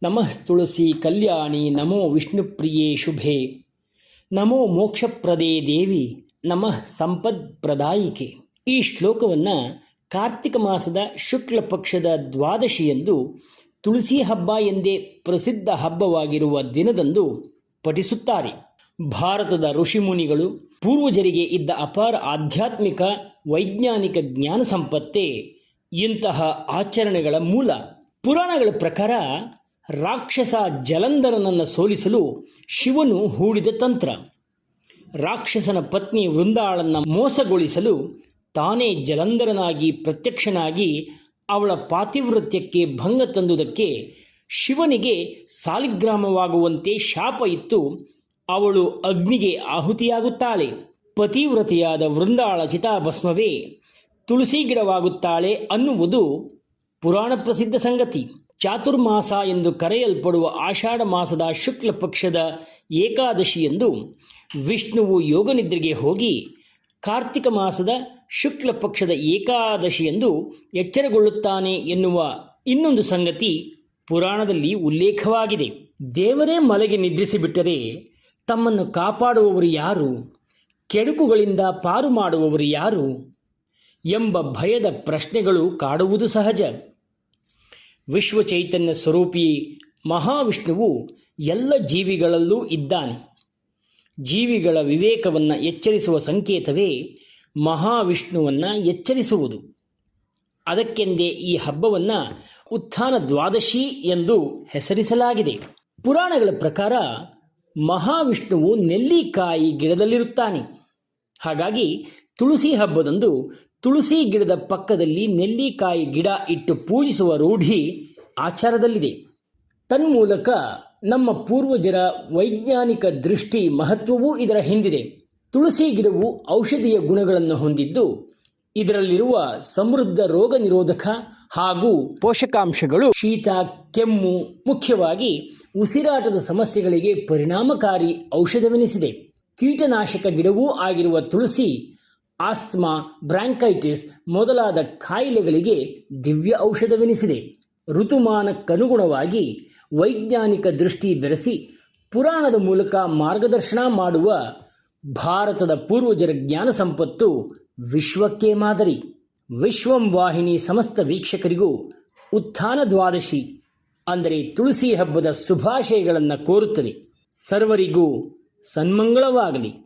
ನಮಃ ತುಳಸಿ ಕಲ್ಯಾಣಿ ನಮೋ ವಿಷ್ಣುಪ್ರಿಯೇ ಶುಭೆ ನಮೋ ಮೋಕ್ಷಪ್ರದೇ ದೇವಿ ನಮಃ ಸಂಪತ್ಪ್ರದಾಯಿಕೆ. ಈ ಶ್ಲೋಕವನ್ನು ಕಾರ್ತಿಕ ಮಾಸದ ಶುಕ್ಲ ಪಕ್ಷದ ದ್ವಾದಶಿಯಂದು ತುಳಸಿ ಹಬ್ಬ ಎಂದೇ ಪ್ರಸಿದ್ಧ ಹಬ್ಬವಾಗಿರುವ ದಿನದಂದು ಪಠಿಸುತ್ತಾರೆ. ಭಾರತದ ಋಷಿಮುನಿಗಳು ಪೂರ್ವಜರಿಗೆ ಇದ್ದ ಅಪಾರ ಆಧ್ಯಾತ್ಮಿಕ ವೈಜ್ಞಾನಿಕ ಜ್ಞಾನ ಸಂಪತ್ತೇ ಇಂತಹ ಆಚರಣೆಗಳ ಮೂಲ. ಪುರಾಣಗಳ ಪ್ರಕಾರ ರಾಕ್ಷಸ ಜಲಂಧರನನ್ನು ಸೋಲಿಸಲು ಶಿವನು ಹೂಡಿದ ತಂತ್ರ. ರಾಕ್ಷಸನ ಪತ್ನಿ ವೃಂದಾಳನ್ನು ಮೋಸಗೊಳಿಸಲು ತಾನೇ ಜಲಂಧರನಾಗಿ ಪ್ರತ್ಯಕ್ಷನಾಗಿ ಅವಳ ಪಾತಿವ್ರತ್ಯಕ್ಕೆ ಭಂಗ ತಂದುದಕ್ಕೆ ಶಿವನಿಗೆ ಸಾಲಿಗ್ರಾಮವಾಗುವಂತೆ ಶಾಪ ಇತ್ತು. ಅವಳು ಅಗ್ನಿಗೆ ಆಹುತಿಯಾಗುತ್ತಾಳೆ. ಪತಿವ್ರತೆಯಾದ ವೃಂದಾಳ ಚಿತಾಭಸ್ಮವೇ ತುಳಸಿ ಗಿಡವಾಗುತ್ತಾಳೆ ಅನ್ನುವುದು ಪುರಾಣ ಪ್ರಸಿದ್ಧ ಸಂಗತಿ. ಚಾತುರ್ಮಾಸ ಎಂದು ಕರೆಯಲ್ಪಡುವ ಆಷಾಢ ಮಾಸದ ಶುಕ್ಲ ಪಕ್ಷದ ಏಕಾದಶಿಯಂದು ವಿಷ್ಣುವು ಯೋಗನಿದ್ರೆಗೆ ಹೋಗಿ ಕಾರ್ತಿಕ ಮಾಸದ ಶುಕ್ಲ ಪಕ್ಷದ ಏಕಾದಶಿಯಂದು ಎಚ್ಚರಗೊಳ್ಳುತ್ತಾನೆ ಎನ್ನುವ ಇನ್ನೊಂದು ಸಂಗತಿ ಪುರಾಣದಲ್ಲಿ ಉಲ್ಲೇಖವಾಗಿದೆ. ದೇವರೇ ಮಲಗಿ ನಿದ್ರಿಸಿಬಿಟ್ಟರೆ ತಮ್ಮನ್ನು ಕಾಪಾಡುವವರು ಯಾರು, ಕೆಡುಕುಗಳಿಂದ ಪಾರು ಮಾಡುವವರು ಯಾರು ಎಂಬ ಭಯದ ಪ್ರಶ್ನೆಗಳು ಕಾಡುವುದು ಸಹಜ. ವಿಶ್ವ ಚೈತನ್ಯ ಸ್ವರೂಪಿ ಮಹಾವಿಷ್ಣುವು ಎಲ್ಲ ಜೀವಿಗಳಲ್ಲೂ ಇದ್ದಾನೆ. ಜೀವಿಗಳ ವಿವೇಕವನ್ನು ಎಚ್ಚರಿಸುವ ಸಂಕೇತವೇ ಮಹಾವಿಷ್ಣುವನ್ನು ಎಚ್ಚರಿಸುವುದು. ಅದಕ್ಕೆಂದೇ ಈ ಹಬ್ಬವನ್ನು ಉತ್ಥಾನ ದ್ವಾದಶಿ ಎಂದು ಹೆಸರಿಸಲಾಗಿದೆ. ಪುರಾಣಗಳ ಪ್ರಕಾರ ಮಹಾವಿಷ್ಣುವು ನೆಲ್ಲಿಕಾಯಿ ಗಿಡದಲ್ಲಿರುತ್ತಾನೆ. ಹಾಗಾಗಿ ತುಳಸಿ ಹಬ್ಬದಂದು ತುಳಸಿ ಗಿಡದ ಪಕ್ಕದಲ್ಲಿ ನೆಲ್ಲಿಕಾಯಿ ಗಿಡ ಇಟ್ಟು ಪೂಜಿಸುವ ರೂಢಿ ಆಚಾರದಲ್ಲಿದೆ. ತನ್ಮೂಲಕ ನಮ್ಮ ಪೂರ್ವಜರ ವೈಜ್ಞಾನಿಕ ದೃಷ್ಟಿ ಮಹತ್ವವೂ ಇದರ ಹಿಂದಿದೆ. ತುಳಸಿ ಗಿಡವು ಔಷಧೀಯ ಗುಣಗಳನ್ನು ಹೊಂದಿದ್ದು ಇದರಲ್ಲಿರುವ ಸಮೃದ್ಧ ರೋಗ ನಿರೋಧಕ ಹಾಗೂ ಪೋಷಕಾಂಶಗಳು ಶೀತ, ಕೆಮ್ಮು, ಮುಖ್ಯವಾಗಿ ಉಸಿರಾಟದ ಸಮಸ್ಯೆಗಳಿಗೆ ಪರಿಣಾಮಕಾರಿ ಔಷಧವೆನಿಸಿದೆ. ಕೀಟನಾಶಕ ಗಿಡವೂ ಆಗಿರುವ ತುಳಸಿ ಆಸ್ತಮಾ, ಬ್ರಾಂಕೈಟಿಸ್ ಮೊದಲಾದ ಕಾಯಿಲೆಗಳಿಗೆ ದಿವ್ಯ ಔಷಧವೆನಿಸಿದೆ. ಋತುಮಾನಕ್ಕನುಗುಣವಾಗಿ ವೈಜ್ಞಾನಿಕ ದೃಷ್ಟಿ ಬೆರೆಸಿ ಪುರಾಣದ ಮೂಲಕ ಮಾರ್ಗದರ್ಶನ ಮಾಡುವ ಭಾರತದ ಪೂರ್ವಜರ ಜ್ಞಾನ ಸಂಪತ್ತು ವಿಶ್ವಕ್ಕೆ ಮಾದರಿ. ವಿಶ್ವಂ ವಾಹಿನಿ ಸಮಸ್ತ ವೀಕ್ಷಕರಿಗೂ ಉತ್ಥಾನ ದ್ವಾದಶಿ ಅಂದರೆ ತುಳಸಿ ಹಬ್ಬದ ಶುಭಾಶಯಗಳನ್ನು ಕೋರುತ್ತದೆ. ಸರ್ವರಿಗೂ ಸನ್ಮಂಗಳವಾಗಲಿ.